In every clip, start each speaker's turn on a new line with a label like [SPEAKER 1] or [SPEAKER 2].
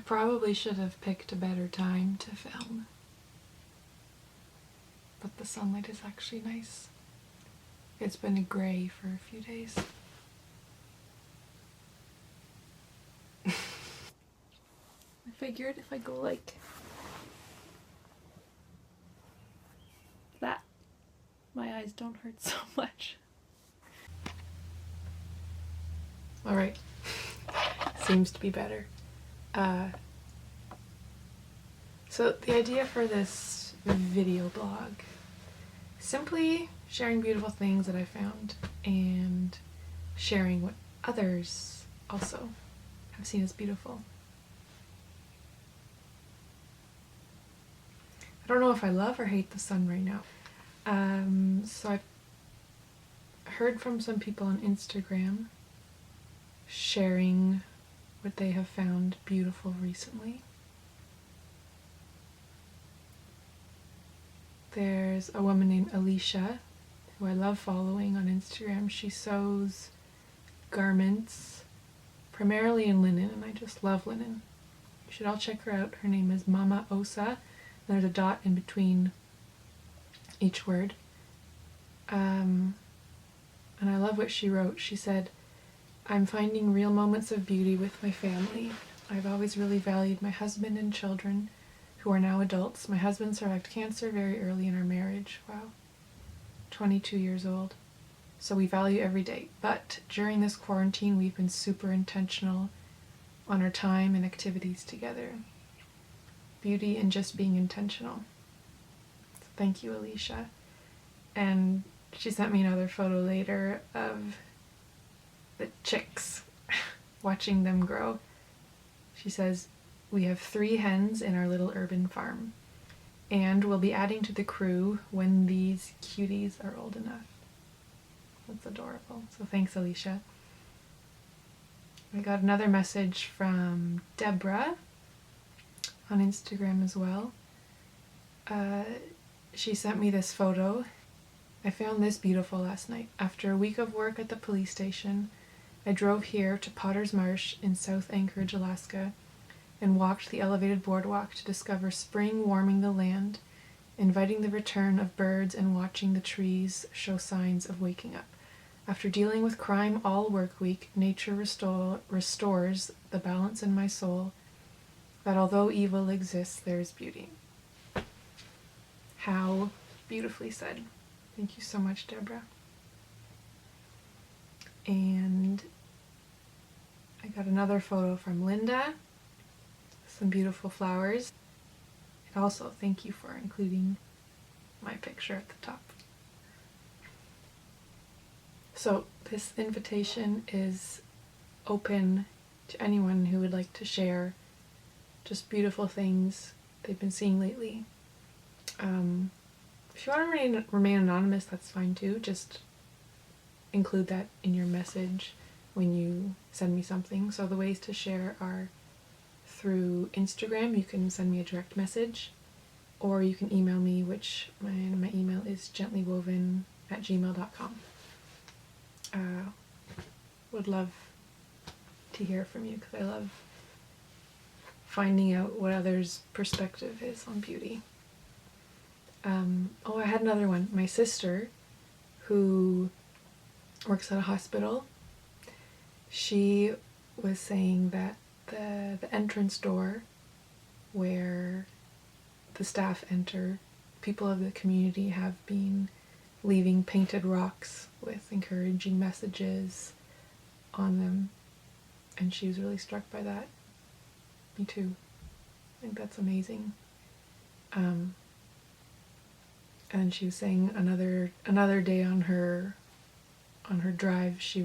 [SPEAKER 1] probably should have picked a better time to film, but the sunlight is actually nice. It's been gray for a few days. I figured if I go like that, my eyes don't hurt so much. Alright, seems to be better. So the idea for this video blog, simply sharing beautiful things that I found and sharing what others also have seen as beautiful. I don't know if I love or hate the sun right now. So I've heard from some people on Instagram sharing what they have found beautiful recently. There's a woman named Alicia, who I love following on Instagram. She sews garments, primarily in linen, and I just love linen. You should all check her out. Her name is Mama Osa. There's a dot in between each word. And I love what she wrote. She said, "I'm finding real moments of beauty with my family. I've always really valued my husband and children, who are now adults. My husband survived cancer very early in our marriage." Wow. 22 years old. So we value every day. But during this quarantine, we've been super intentional on our time and activities together. Beauty in just being intentional. So thank you, Alicia. And she sent me another photo later of the chicks, watching them grow. She says, "We have 3 hens in our little urban farm, and we'll be adding to the crew when these cuties are old enough." That's adorable. So thanks, Alicia. I got another message from Deborah on Instagram as well. She sent me this photo. "I found this beautiful last night. After a week of work at the police station, I drove here to Potter's Marsh in South Anchorage, Alaska, and walked the elevated boardwalk to discover spring warming the land, inviting the return of birds and watching the trees show signs of waking up. After dealing with crime all work week, nature restores the balance in my soul, that although evil exists, there is beauty." How beautifully said. Thank you so much, Deborah. And I got another photo from Linda. Some beautiful flowers. And also, thank you for including my picture at the top. So this invitation is open to anyone who would like to share just beautiful things they've been seeing lately. If you want to remain anonymous, that's fine too. Just include that in your message when you send me something. So the ways to share are through Instagram. You can send me a direct message, or you can email me, which my email is gentlywoven@gmail.com. Would love to hear from you, because I love finding out what others' perspective is on beauty. I had another one. My sister, who works at a hospital, she was saying that the entrance door where the staff enter, people of the community have been leaving painted rocks with encouraging messages on them, and she was really struck by that. Me too. I think that's amazing. And she was saying another day on her drive, she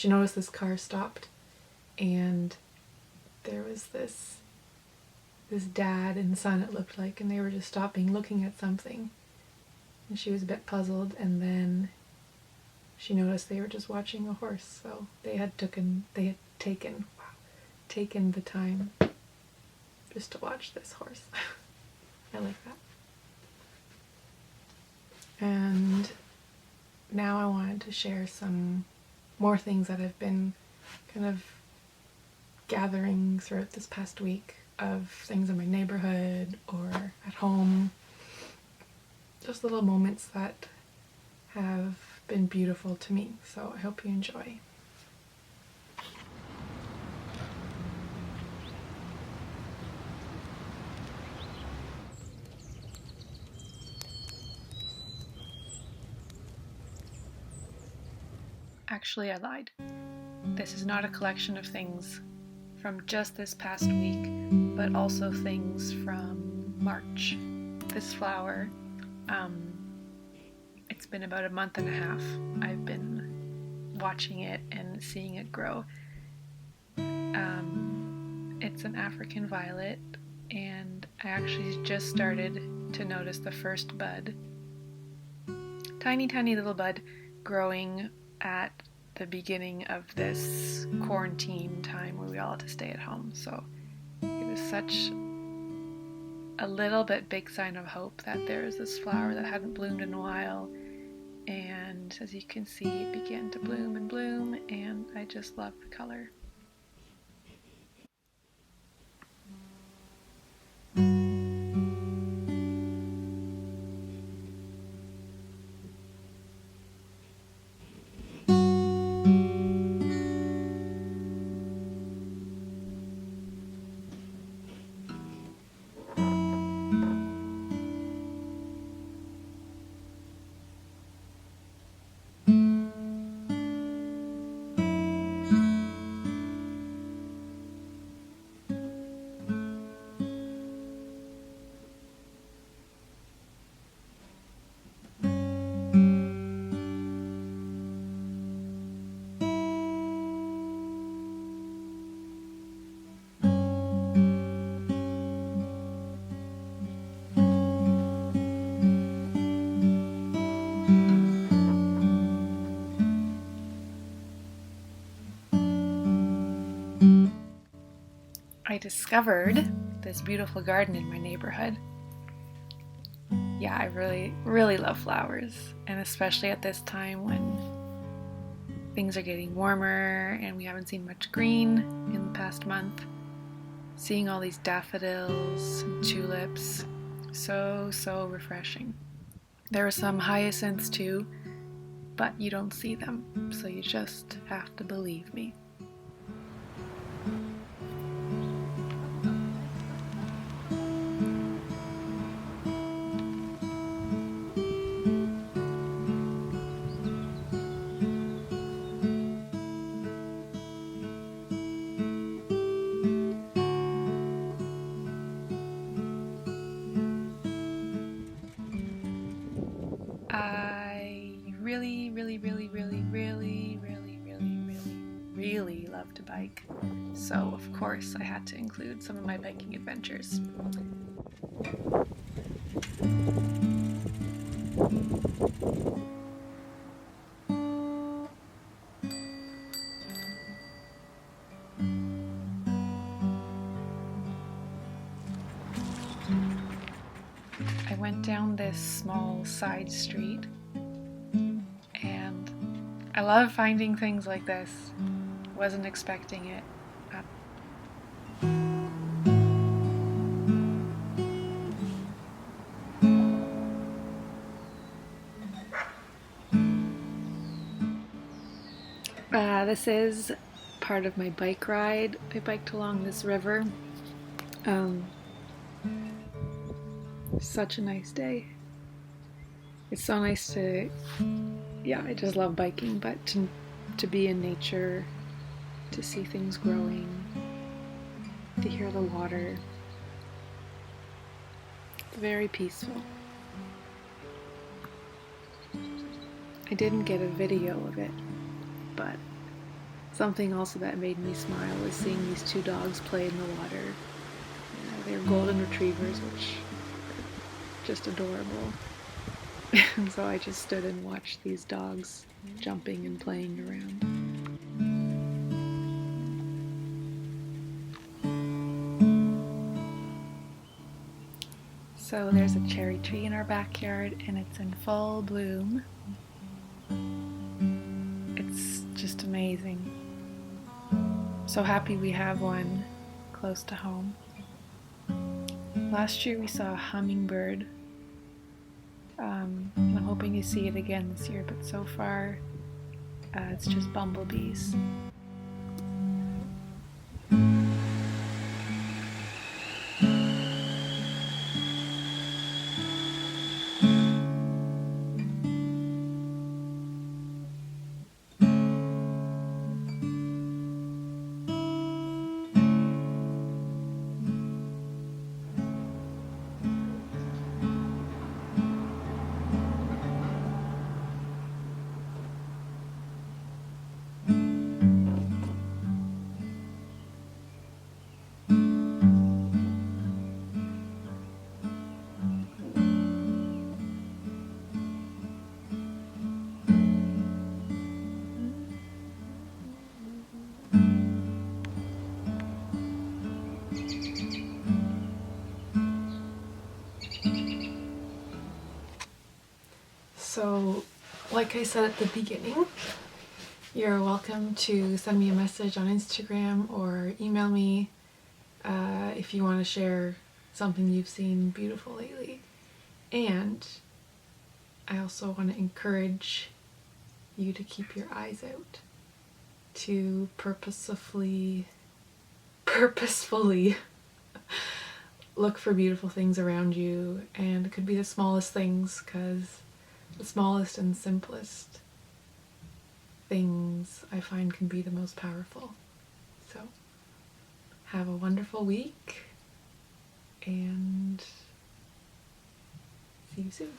[SPEAKER 1] noticed this car stopped, and there was this dad and son, it looked like, and they were just stopping, looking at something, and she was a bit puzzled. And then she noticed they were just watching a horse, so they had taken the time just to watch this horse. I like that. And now I wanted to share some more things that I've been kind of gathering throughout this past week. of things in my neighborhood or at home. Just little moments that have been beautiful to me. So I hope you enjoy. Actually, I lied. This is not a collection of things from just this past week, but also things from March. This flower, it's been about a month and a half. I've been watching it and seeing it grow. It's an African violet, and I actually just started to notice the first bud. Tiny, tiny little bud growing at the beginning of this quarantine time where we all had to stay at home. So it was such a little bit big sign of hope that there is this flower that hadn't bloomed in a while. And as you can see, it began to bloom and bloom, and I just love the color. I discovered this beautiful garden in my neighborhood. Yeah, I really, really love flowers, and especially at this time when things are getting warmer and we haven't seen much green in the past month. Seeing all these daffodils and tulips, so refreshing. There are some hyacinths too, but you don't see them, so you just have to believe me. I really love to bike, so of course I had to include some of my biking adventures. I went down this small side street, and I love finding things like this. Wasn't expecting it. This is part of my bike ride. I biked along this river. Such a nice day. It's so nice to, I just love biking, but to be in nature, to see things growing, to hear the water. It's very peaceful. I didn't get a video of it, but something also that made me smile was seeing these two dogs play in the water. They're golden retrievers, which are just adorable. And so I just stood and watched these dogs jumping and playing around. So there's a cherry tree in our backyard, and it's in full bloom. It's just amazing. So happy we have one close to home.
[SPEAKER 2] Last year we saw a hummingbird. I'm hoping to see it again this year, but so far it's just bumblebees.
[SPEAKER 1] So, like I said at the beginning, you're welcome to send me a message on Instagram or email me if you want to share something you've seen beautiful lately. And I also want to encourage you to keep your eyes out, to purposefully look for beautiful things around you, and it could be the smallest things, because the smallest and simplest things I find can be the most powerful. So, have a wonderful week, and see you soon.